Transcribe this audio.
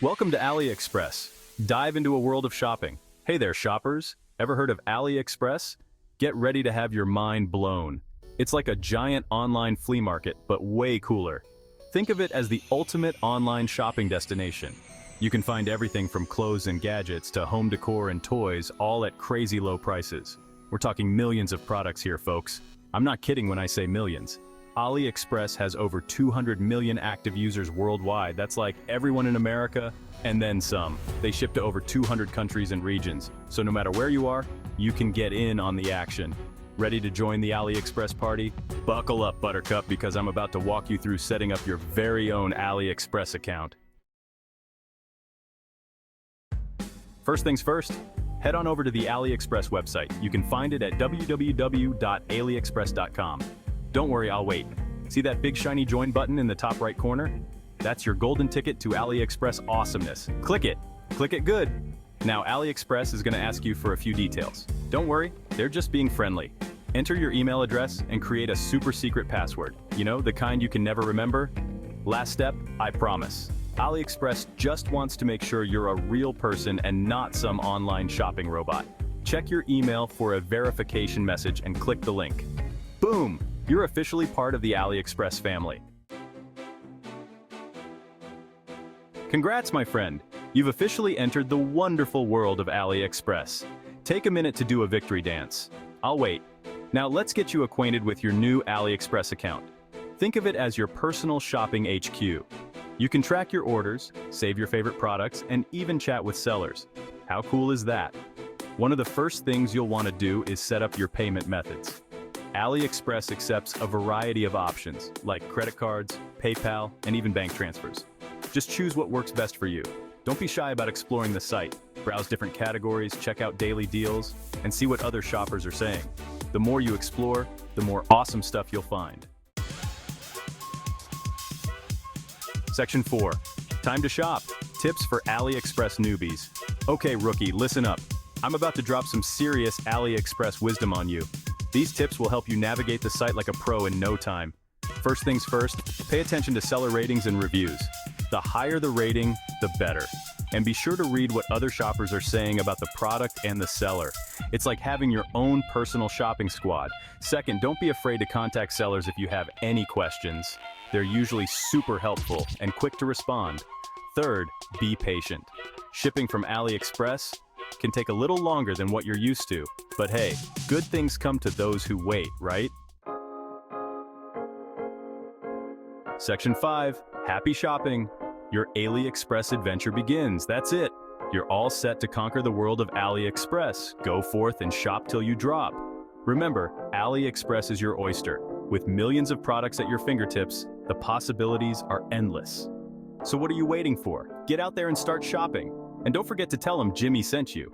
Welcome to AliExpress. Dive into a world of shopping. Hey there, shoppers. Ever heard of AliExpress? Get ready to have your mind blown. It's like a giant online flea market, but way cooler. Think of it as the ultimate online shopping destination. You can find everything from clothes and gadgets to home decor and toys, all at crazy low prices. We're talking millions of products here, folks. I'm not kidding when I say millions. AliExpress has over 200 million active users worldwide. That's like everyone in America, and then some. They ship to over 200 countries and regions. So no matter where you are, you can get in on the action. Ready to join the AliExpress party? Buckle up, Buttercup, because I'm about to walk you through setting up your very own AliExpress account. First things first, head on over to the AliExpress website. You can find it at www.aliexpress.com. Don't worry, I'll wait. See that big shiny join button in the top right corner? That's your golden ticket to AliExpress awesomeness. Click it. Click it good. Now AliExpress is going to ask you for a few details. Don't worry, they're just being friendly. Enter your email address and create a super secret password. You know, the kind you can never remember? Last step, I promise. AliExpress just wants to make sure you're a real person and not some online shopping robot. Check your email for a verification message and click the link. Boom! You're officially part of the AliExpress family. Congrats, my friend! You've officially entered the wonderful world of AliExpress. Take a minute to do a victory dance. I'll wait. Now let's get you acquainted with your new AliExpress account. Think of it as your personal shopping HQ. You can track your orders, save your favorite products, and even chat with sellers. How cool is that? One of the first things you'll want to do is set up your payment methods. AliExpress accepts a variety of options, like credit cards, PayPal, and even bank transfers. Just choose what works best for you. Don't be shy about exploring the site. Browse different categories, check out daily deals, and see what other shoppers are saying. The more you explore, the more awesome stuff you'll find. Section 4. Time to shop. Tips for AliExpress newbies. Okay, rookie, listen up. I'm about to drop some serious AliExpress wisdom on you. These tips will help you navigate the site like a pro in no time. First things first, pay attention to seller ratings and reviews. The higher the rating, the better. And be sure to read what other shoppers are saying about the product and the seller. It's like having your own personal shopping squad. Second, don't be afraid to contact sellers if you have any questions. They're usually super helpful and quick to respond. Third, be patient. Shipping from AliExpress can take a little longer than what you're used to. But hey, good things come to those who wait, right? Section 5. Happy shopping. Your AliExpress adventure begins. That's it. You're all set to conquer the world of AliExpress. Go forth and shop till you drop. Remember, AliExpress is your oyster. With millions of products at your fingertips, the possibilities are endless. So what are you waiting for? Get out there and start shopping. And don't forget to tell them Jimmy sent you.